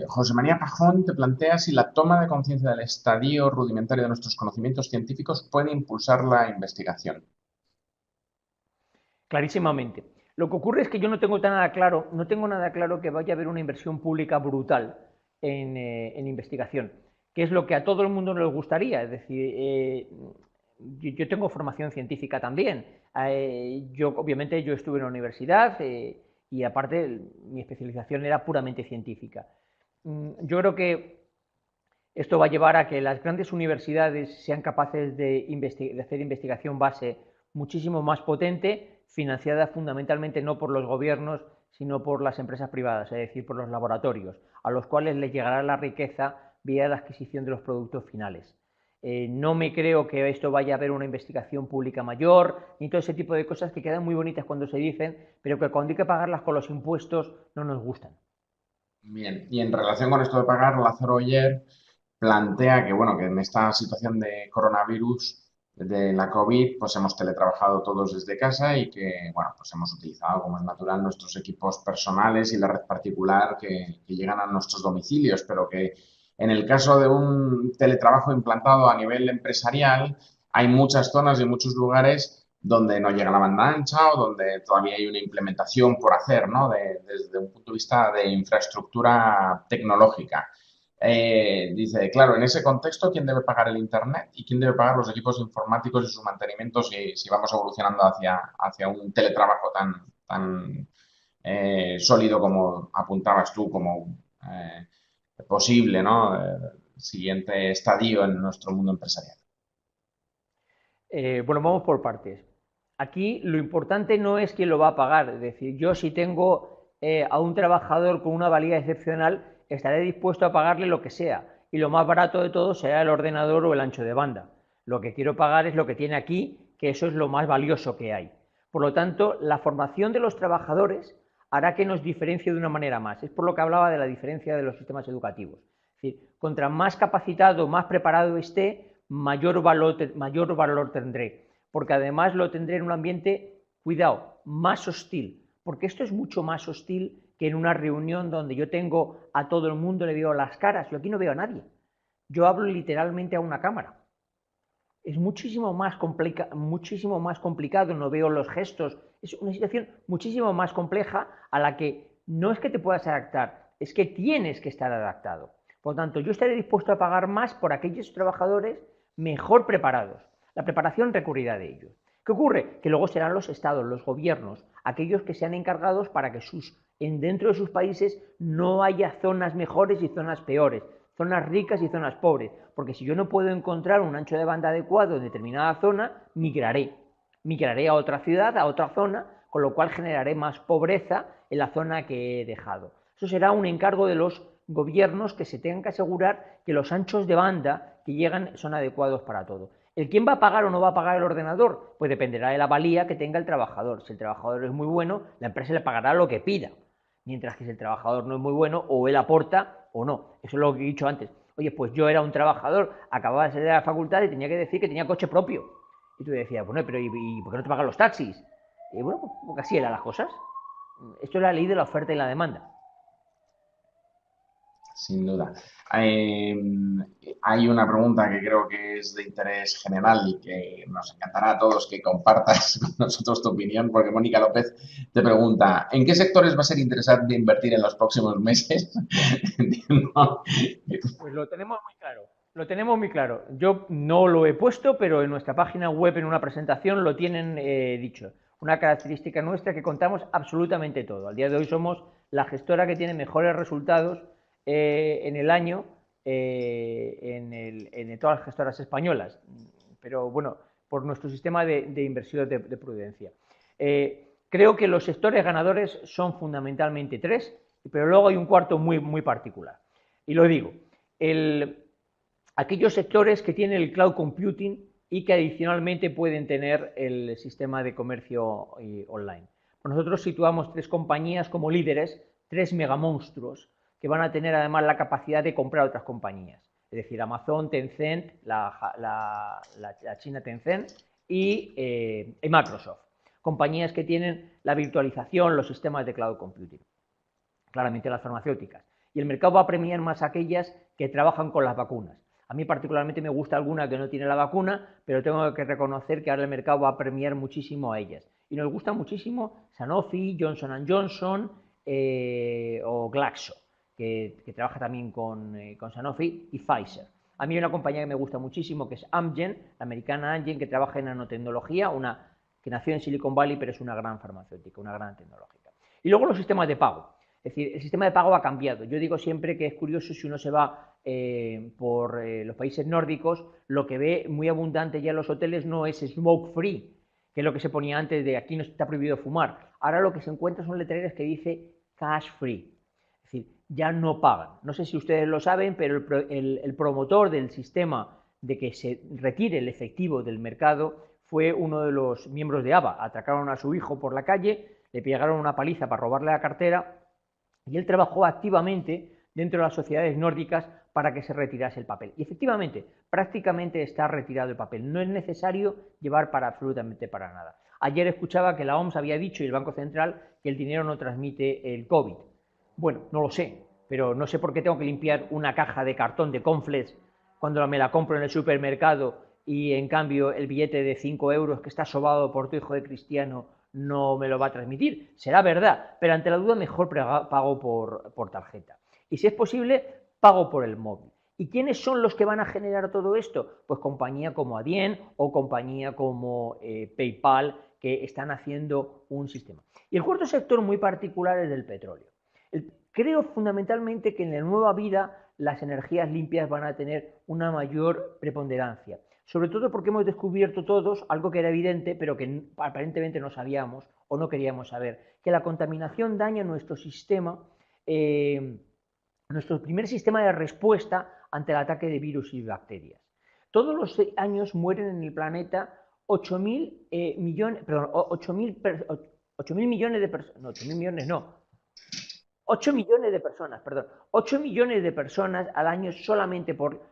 José María Pajón te plantea si la toma de conciencia del estadio rudimentario de nuestros conocimientos científicos puede impulsar la investigación. Clarísimamente. Lo que ocurre es que yo no tengo nada claro que vaya a haber una inversión pública brutal en investigación, que es lo que a todo el mundo nos gustaría. Es decir, yo tengo formación científica también. Obviamente yo estuve en la universidad y aparte mi especialización era puramente científica. Yo creo que esto va a llevar a que las grandes universidades sean capaces de hacer investigación base muchísimo más potente, financiada fundamentalmente no por los gobiernos, sino por las empresas privadas, es decir, por los laboratorios, a los cuales les llegará la riqueza vía la adquisición de los productos finales. No me creo que esto vaya a haber una investigación pública mayor, ni todo ese tipo de cosas que quedan muy bonitas cuando se dicen, pero que cuando hay que pagarlas con los impuestos no nos gustan. Bien, y en relación con esto de pagar, Lázaro Oyer plantea que, bueno, que en esta situación de coronavirus, de la COVID, pues hemos teletrabajado todos desde casa y que, bueno, pues hemos utilizado, como es natural, nuestros equipos personales y la red particular que llegan a nuestros domicilios, pero que en el caso de un teletrabajo implantado a nivel empresarial, hay muchas zonas y muchos lugares donde no llega la banda ancha o donde todavía hay una implementación por hacer, ¿no? Desde un punto de vista de infraestructura tecnológica. Dice, claro, en ese contexto, ¿quién debe pagar el Internet y quién debe pagar los equipos informáticos y su mantenimiento si vamos evolucionando hacia un teletrabajo tan sólido como apuntabas tú, como posible, ¿no? Siguiente estadio en nuestro mundo empresarial. Bueno, vamos por partes. Aquí lo importante no es quién lo va a pagar, es decir, yo si tengo a un trabajador con una valía excepcional, estaré dispuesto a pagarle lo que sea, y lo más barato de todo será el ordenador o el ancho de banda. Lo que quiero pagar es lo que tiene aquí, que eso es lo más valioso que hay. Por lo tanto, la formación de los trabajadores hará que nos diferencie de una manera más. Es por lo que hablaba de la diferencia de los sistemas educativos. Es decir, contra más capacitado, más preparado esté, mayor valor tendré, porque además lo tendré en un ambiente, cuidado, más hostil, porque esto es mucho más hostil que en una reunión donde yo tengo a todo el mundo, le veo las caras, yo aquí no veo a nadie, yo hablo literalmente a una cámara. Es muchísimo más complicado, no veo los gestos, es una situación muchísimo más compleja a la que no es que te puedas adaptar, es que tienes que estar adaptado. Por lo tanto, yo estaré dispuesto a pagar más por aquellos trabajadores mejor preparados. La preparación recurrirá de ellos. ¿Qué ocurre? Que luego serán los estados, los gobiernos, aquellos que sean encargados para que dentro de sus países no haya zonas mejores y zonas peores, zonas ricas y zonas pobres, porque si yo no puedo encontrar un ancho de banda adecuado en determinada zona, migraré a otra ciudad, a otra zona, con lo cual generaré más pobreza en la zona que he dejado. Eso será un encargo de los gobiernos, que se tengan que asegurar que los anchos de banda que llegan son adecuados para todo. ¿El quién va a pagar o no va a pagar el ordenador? Pues dependerá de la valía que tenga el trabajador. Si el trabajador es muy bueno, la empresa le pagará lo que pida. Mientras que si el trabajador no es muy bueno, o él aporta o no. Eso es lo que he dicho antes. Oye, pues yo era un trabajador, acababa de salir de la facultad y tenía que decir que tenía coche propio. Y tú decías, bueno, pero ¿y por qué no te pagan los taxis? Y bueno, pues porque así eran las cosas. Esto es la ley de la oferta y la demanda. Sin duda. Eh, Hay una pregunta que creo que es de interés general y que nos encantará a todos que compartas con nosotros tu opinión, porque Mónica López te pregunta, ¿en qué sectores va a ser interesante invertir en los próximos meses? Entiendo. Pues lo tenemos muy claro. Lo tenemos muy claro. Yo no lo he puesto, pero en nuestra página web, en una presentación, lo tienen dicho. Una característica nuestra que contamos absolutamente todo. Al día de hoy somos la gestora que tiene mejores resultados en el año en todas las gestoras españolas. Pero bueno, por nuestro sistema de inversión de prudencia. Creo que los sectores ganadores son fundamentalmente tres, pero luego hay un cuarto muy particular. Y lo digo, aquellos sectores que tienen el cloud computing y que adicionalmente pueden tener el sistema de comercio online. Pues nosotros situamos tres compañías como líderes, tres megamonstruos, que van a tener además la capacidad de comprar otras compañías. Es decir, Amazon, Tencent, la China Tencent y Microsoft. Compañías que tienen la virtualización, los sistemas de cloud computing. Claramente las farmacéuticas. Y el mercado va a premiar más a aquellas que trabajan con las vacunas. A mí particularmente me gusta alguna que no tiene la vacuna, pero tengo que reconocer que ahora el mercado va a premiar muchísimo a ellas. Y nos gusta muchísimo Sanofi, Johnson & Johnson o Glaxo, que trabaja también con Sanofi, y Pfizer. A mí hay una compañía que me gusta muchísimo, que es Amgen, la americana Amgen, que trabaja en nanotecnología, que nació en Silicon Valley, pero es una gran farmacéutica, una gran tecnológica. Y luego los sistemas de pago. Es decir, el sistema de pago ha cambiado. Yo digo siempre que es curioso, si uno se va por los países nórdicos, lo que ve muy abundante ya en los hoteles no es smoke free, que es lo que se ponía antes de aquí no está prohibido fumar. Ahora lo que se encuentra son letreros que dice cash free. Es decir, ya no pagan. No sé si ustedes lo saben, pero el promotor del sistema de que se retire el efectivo del mercado fue uno de los miembros de ABA. Atracaron a su hijo por la calle, le pegaron una paliza para robarle la cartera y él trabajó activamente dentro de las sociedades nórdicas para que se retirase el papel. Y efectivamente, prácticamente está retirado el papel. No es necesario llevar absolutamente para nada. Ayer escuchaba que la OMS había dicho, y el Banco Central, que el dinero no transmite el COVID. Bueno, no lo sé, pero no sé por qué tengo que limpiar una caja de cartón de cornflakes cuando me la compro en el supermercado y en cambio el billete de 5 euros que está sobado por tu hijo de cristiano no me lo va a transmitir. Será verdad, pero ante la duda mejor pago por tarjeta. Y si es posible, pago por el móvil. ¿Y quiénes son los que van a generar todo esto? Pues compañía como Adyen o compañía como PayPal, que están haciendo un sistema. Y el cuarto sector muy particular es del petróleo. Creo fundamentalmente que en la nueva vida las energías limpias van a tener una mayor preponderancia, sobre todo porque hemos descubierto todos algo que era evidente, pero que aparentemente no sabíamos o no queríamos saber, que la contaminación daña nuestro sistema, nuestro primer sistema de respuesta ante el ataque de virus y bacterias. Todos los años mueren en el planeta 8.000 millones, perdón, 8.000 millones de personas, no, 8.000 millones no, 8 millones de personas, perdón, 8 millones de personas al año solamente por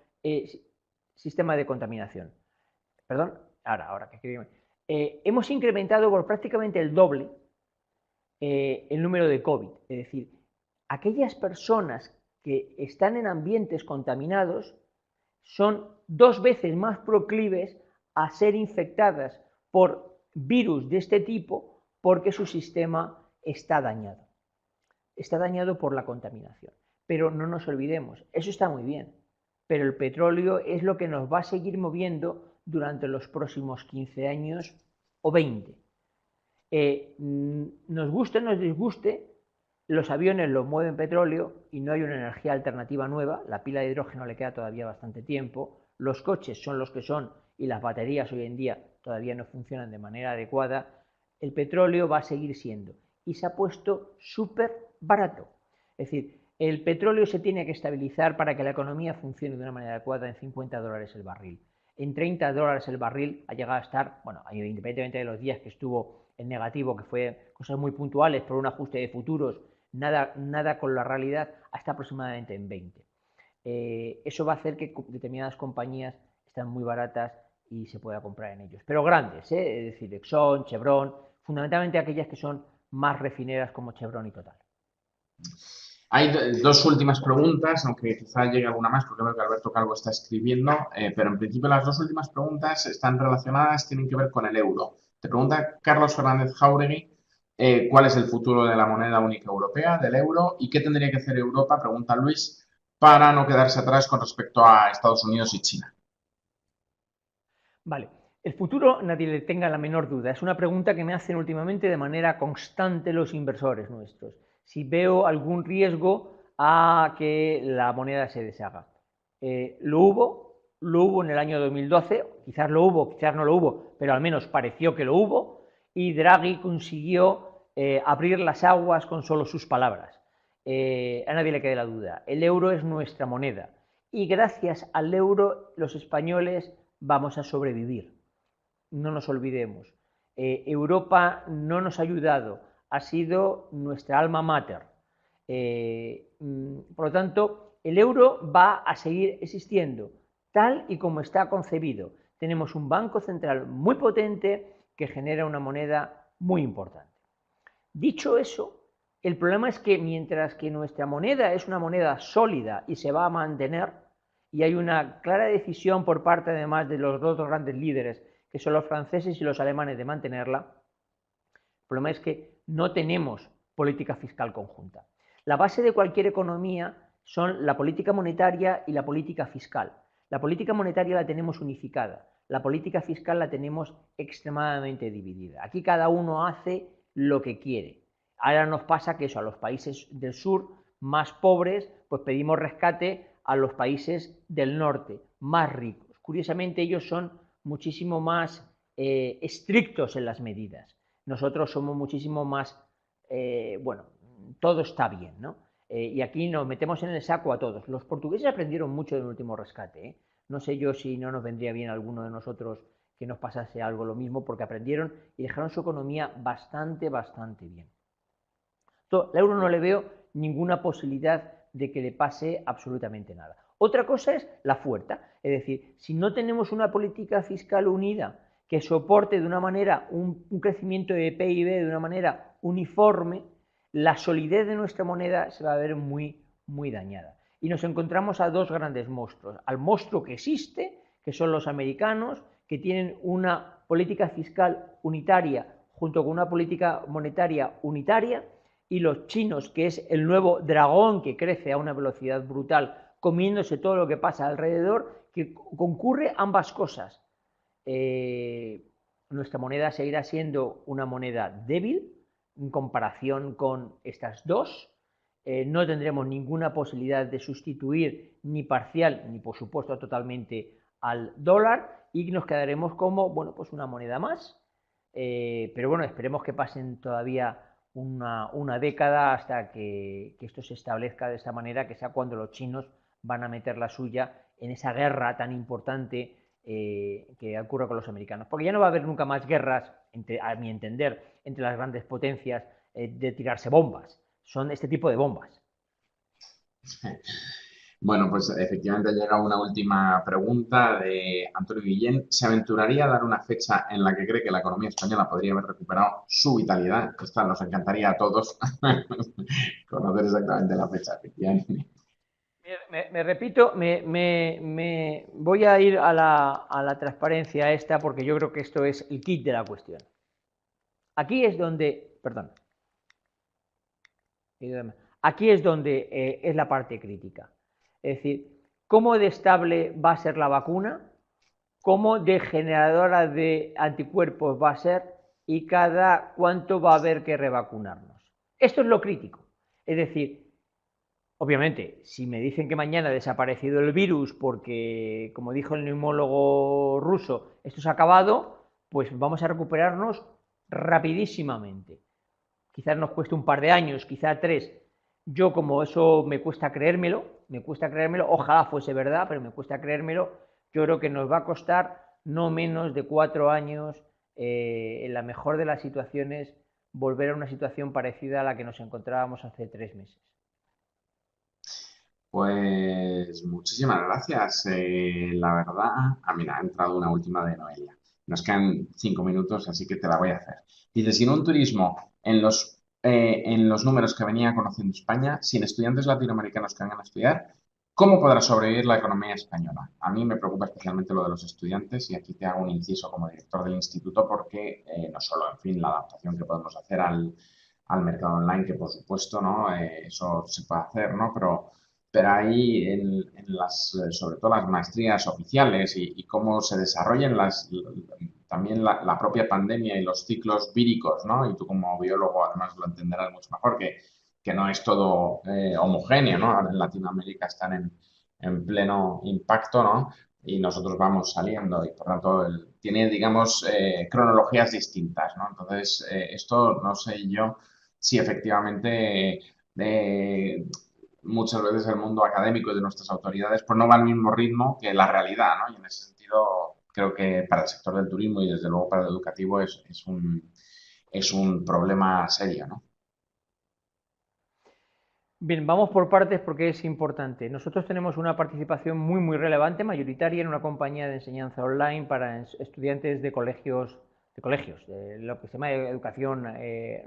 sistema de contaminación. Perdón, ahora que hemos incrementado por prácticamente el doble el número de COVID. Es decir, aquellas personas que están en ambientes contaminados son 2 veces más proclives a ser infectadas por virus de este tipo porque su sistema está dañado. Está dañado por la contaminación. Pero no nos olvidemos, eso está muy bien, pero el petróleo es lo que nos va a seguir moviendo durante los próximos 15 años o 20. Nos guste o nos disguste, los aviones los mueven petróleo y no hay una energía alternativa nueva, la pila de hidrógeno le queda todavía bastante tiempo, los coches son los que son y las baterías hoy en día todavía no funcionan de manera adecuada, el petróleo va a seguir siendo y se ha puesto súper barato. Es decir, el petróleo se tiene que estabilizar para que la economía funcione de una manera adecuada en $50 el barril. En $30 el barril ha llegado a estar, bueno, independientemente de los días que estuvo en negativo, que fue cosas muy puntuales por un ajuste de futuros, nada con la realidad, hasta aproximadamente en 20. Eso va a hacer que determinadas compañías estén muy baratas y se pueda comprar en ellos. Pero grandes, es decir, Exxon, Chevron, fundamentalmente aquellas que son más refineras como Chevron y Total. Hay dos últimas preguntas, aunque quizá llegue alguna más, porque veo que Alberto Calvo está escribiendo, pero en principio las dos últimas preguntas están relacionadas, tienen que ver con el euro. Te pregunta Carlos Fernández Jauregui, ¿cuál es el futuro de la moneda única europea, del euro, y qué tendría que hacer Europa, pregunta Luis, para no quedarse atrás con respecto a Estados Unidos y China? Vale, el futuro nadie le tenga la menor duda. Es una pregunta que me hacen últimamente de manera constante los inversores nuestros. Si veo algún riesgo a que la moneda se deshaga. Lo hubo en el año 2012, quizás lo hubo, quizás no lo hubo, pero al menos pareció que lo hubo, y Draghi consiguió abrir las aguas con solo sus palabras. A nadie le quede la duda, el euro es nuestra moneda, y gracias al euro los españoles vamos a sobrevivir. No nos olvidemos. Europa no nos ha ayudado, ha sido nuestra alma mater. Por lo tanto, el euro va a seguir existiendo tal y como está concebido. Tenemos un banco central muy potente que genera una moneda muy importante. Dicho eso, el problema es que mientras que nuestra moneda es una moneda sólida y se va a mantener, y hay una clara decisión por parte además de los dos grandes líderes, que son los franceses y los alemanes, de mantenerla, el problema es que no tenemos política fiscal conjunta. La base de cualquier economía son la política monetaria y la política fiscal. La política monetaria la tenemos unificada, la política fiscal la tenemos extremadamente dividida. Aquí cada uno hace lo que quiere. Ahora nos pasa que eso, a los países del sur más pobres, pues pedimos rescate a los países del norte, más ricos. Curiosamente, ellos son muchísimo más estrictos en las medidas. Nosotros somos muchísimo más, bueno, todo está bien, ¿no? Y aquí nos metemos en el saco a todos. Los portugueses aprendieron mucho del último rescate, ¿eh? No sé yo si no nos vendría bien a alguno de nosotros que nos pasase algo lo mismo, porque aprendieron y dejaron su economía bastante bien. Al euro no le veo ninguna posibilidad de que le pase absolutamente nada. Otra cosa es la fuerza, es decir, si no tenemos una política fiscal unida que soporte de una manera un crecimiento de PIB de una manera uniforme, la solidez de nuestra moneda se va a ver muy dañada. Y nos encontramos a dos grandes monstruos, al monstruo que existe, que son los americanos, que tienen una política fiscal unitaria junto con una política monetaria unitaria, y los chinos, que es el nuevo dragón que crece a una velocidad brutal, comiéndose todo lo que pasa alrededor, que concurre ambas cosas. Nuestra moneda seguirá siendo una moneda débil en comparación con estas dos. No tendremos ninguna posibilidad de sustituir ni parcial ni por supuesto totalmente al dólar, y nos quedaremos como, bueno, pues una moneda más. Pero bueno, esperemos que pasen todavía una década hasta que esto se establezca de esta manera, que sea cuando los chinos van a meter la suya en esa guerra tan importante que ocurre con los americanos. Porque ya no va a haber nunca más guerras, a mi entender, entre las grandes potencias de tirarse bombas. Son este tipo de bombas. Bueno, pues efectivamente llega una última pregunta de Antonio Guillén. ¿Se aventuraría a dar una fecha en la que cree que la economía española podría haber recuperado su vitalidad? Esta nos encantaría a todos conocer exactamente la fecha, efectivamente. Me repito, voy a ir a la transparencia esta, porque yo creo que esto es el kit de la cuestión. Aquí es donde, perdón, aquí es donde es la parte crítica. Es decir, cómo de estable va a ser la vacuna, cómo de generadora de anticuerpos va a ser y cada cuánto va a haber que revacunarnos. Esto es lo crítico. Es decir, obviamente, si me dicen que mañana ha desaparecido el virus porque, como dijo el neumólogo ruso, esto se ha acabado, pues vamos a recuperarnos rapidísimamente. Quizás nos cueste un par de años, quizá 3. Yo, como eso me cuesta creérmelo, ojalá fuese verdad, pero me cuesta creérmelo, yo creo que nos va a costar no menos de 4 años, en la mejor de las situaciones, volver a una situación parecida a la que nos encontrábamos hace 3 meses. Pues muchísimas gracias. La verdad, mira, ha entrado una última de Noelia. Nos quedan 5 minutos, así que te la voy a hacer. Dice, sin un turismo en los números que venía conociendo España, sin estudiantes latinoamericanos que vengan a estudiar, ¿cómo podrá sobrevivir la economía española? A mí me preocupa especialmente lo de los estudiantes, y aquí te hago un inciso como director del instituto, porque no solo, en fin, la adaptación que podemos hacer al mercado online, que por supuesto, ¿no? Eso se puede hacer, ¿no? Pero ahí sobre todo las maestrías oficiales y cómo se desarrollan también la propia pandemia y los ciclos víricos, ¿no? Y tú como biólogo además lo entenderás mucho mejor, que no es todo homogéneo, ¿no? Ahora en Latinoamérica están en pleno impacto, ¿no? Y nosotros vamos saliendo y por tanto tiene, digamos, cronologías distintas, ¿no? Entonces, esto no sé yo si efectivamente muchas veces el mundo académico y de nuestras autoridades pues no va al mismo ritmo que la realidad, ¿no? Y en ese sentido creo que para el sector del turismo y desde luego para el educativo es un problema serio, ¿no? Bien, vamos por partes porque es importante. Nosotros tenemos una participación muy relevante, mayoritaria, en una compañía de enseñanza online para estudiantes de colegios, de lo que se llama educación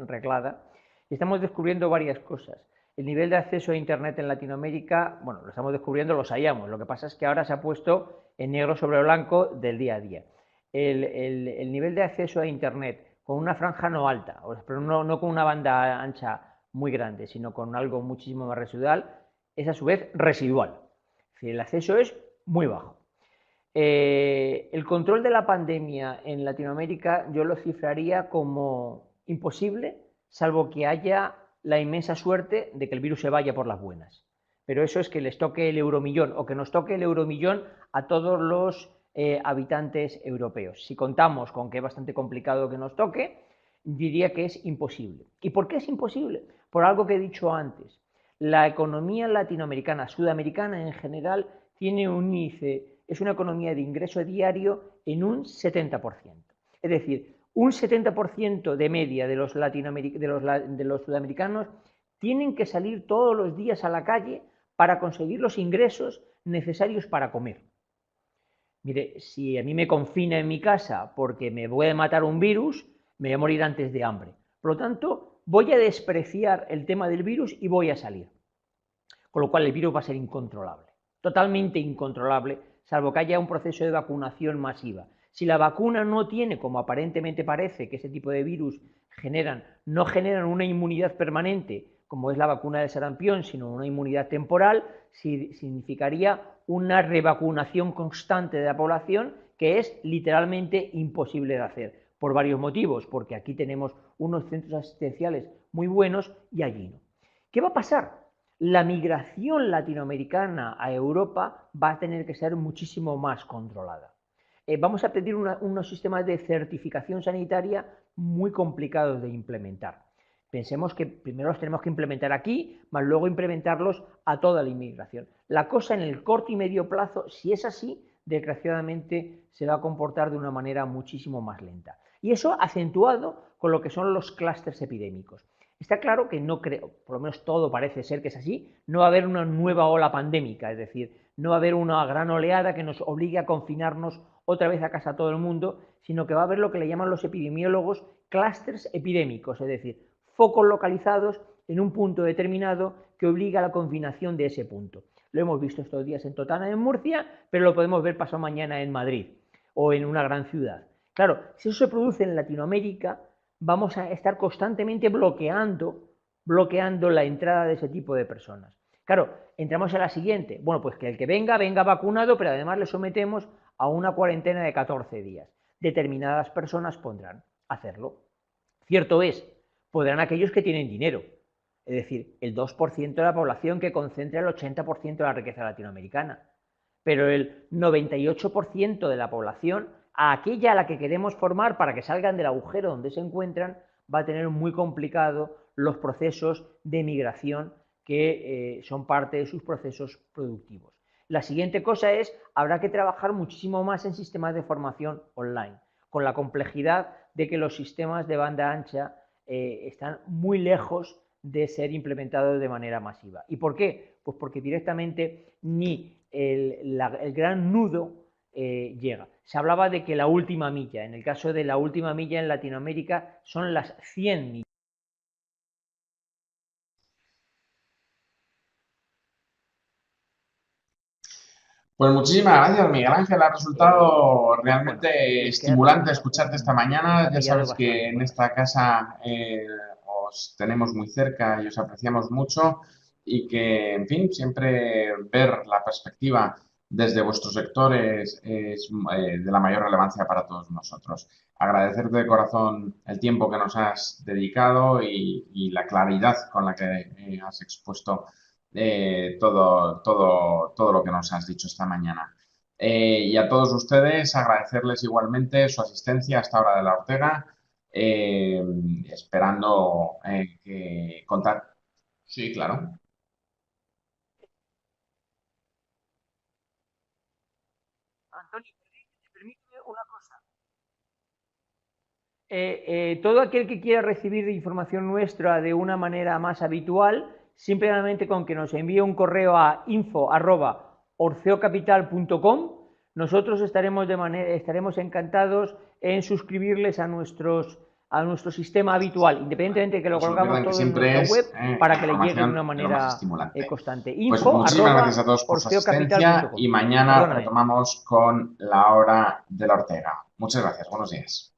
reglada, y estamos descubriendo varias cosas. El nivel de acceso a Internet en Latinoamérica, bueno, lo estamos descubriendo, lo sabíamos, lo que pasa es que ahora se ha puesto en negro sobre blanco del día a día. El nivel de acceso a Internet con una franja no alta, pero no con una banda ancha muy grande, sino con algo muchísimo más residual, es a su vez residual. Es decir, el acceso es muy bajo. El control de la pandemia en Latinoamérica yo lo cifraría como imposible, salvo que haya la inmensa suerte de que el virus se vaya por las buenas. Pero eso es que les toque el euromillón o que nos toque el euromillón a todos los habitantes europeos. Si contamos con que es bastante complicado que nos toque, diría que es imposible. ¿Y por qué es imposible? Por algo que he dicho antes. La economía latinoamericana, sudamericana en general, tiene un índice, es una economía de ingreso diario en un 70%. Es decir, un 70% de media de los sudamericanos tienen que salir todos los días a la calle para conseguir los ingresos necesarios para comer. Mire, si a mí me confina en mi casa porque me puede matar un virus, me voy a morir antes de hambre. Por lo tanto, voy a despreciar el tema del virus y voy a salir. Con lo cual el virus va a ser incontrolable, totalmente incontrolable salvo que haya un proceso de vacunación masiva. Si la vacuna no tiene, como aparentemente parece, que ese tipo de virus no generan una inmunidad permanente, como es la vacuna del sarampión, sino una inmunidad temporal, significaría una revacunación constante de la población, que es literalmente imposible de hacer, por varios motivos, porque aquí tenemos unos centros asistenciales muy buenos y allí no. ¿Qué va a pasar? La migración latinoamericana a Europa va a tener que ser muchísimo más controlada. Vamos a pedir unos sistemas de certificación sanitaria muy complicados de implementar. Pensemos que primero los tenemos que implementar aquí, más luego implementarlos a toda la inmigración. La cosa en el corto y medio plazo, si es así, desgraciadamente se va a comportar de una manera muchísimo más lenta. Y eso acentuado con lo que son los clústeres epidémicos. Está claro que no creo, por lo menos todo parece ser que es así, no va a haber una nueva ola pandémica, es decir, no va a haber una gran oleada que nos obligue a confinarnos otra vez a casa a todo el mundo, sino que va a haber lo que le llaman los epidemiólogos clústeres epidémicos, es decir, focos localizados en un punto determinado que obliga a la confinación de ese punto. Lo hemos visto estos días en Totana, en Murcia, pero lo podemos ver pasado mañana en Madrid o en una gran ciudad. Claro, si eso se produce en Latinoamérica, vamos a estar constantemente bloqueando la entrada de ese tipo de personas. Claro, entramos a la siguiente. Bueno, pues que el que venga vacunado, pero además le sometemos a una cuarentena de 14 días. Determinadas personas podrán hacerlo. Cierto es, podrán aquellos que tienen dinero, es decir, el 2% de la población que concentra el 80% de la riqueza latinoamericana. Pero el 98% de la población, a aquella a la que queremos formar para que salgan del agujero donde se encuentran, va a tener muy complicado los procesos de migración que son parte de sus procesos productivos. La siguiente cosa es, habrá que trabajar muchísimo más en sistemas de formación online, con la complejidad de que los sistemas de banda ancha están muy lejos de ser implementados de manera masiva. ¿Y por qué? Pues porque directamente ni el gran nudo llega. Se hablaba de que la última milla, en el caso de la última milla en Latinoamérica, son las 100 millas. Pues muchísimas gracias, Miguel Ángel. Ha resultado realmente Bueno, estimulante escúchate esta mañana. ha Ya pillado sabes que bastante en por esta casa os tenemos muy cerca y os apreciamos mucho y que, en fin, siempre ver la perspectiva desde vuestros sectores es de la mayor relevancia para todos nosotros. Agradecerte de corazón el tiempo que nos has dedicado y la claridad con la que has expuesto todo lo que nos has dicho esta mañana. Y a todos ustedes agradecerles igualmente su asistencia a esta hora de la Ortega, eh, esperando contar. Sí, claro. Antonio, permíteme una cosa. Todo aquel que quiera recibir información nuestra de una manera más habitual, simplemente con que nos envíe un correo a info@orceocapital.com, nosotros estaremos encantados en suscribirles a nuestro sistema habitual, independientemente de que lo No se colgamos olviden que todo en siempre nuestra web, es para que le llegue de información una de lo más manera estimulante. constante. Pues muchísimas gracias a todos por su asistencia info@orceocapital.com. y mañana Perdóname. retomamos con la hora de la Ortega. Muchas gracias, buenos días.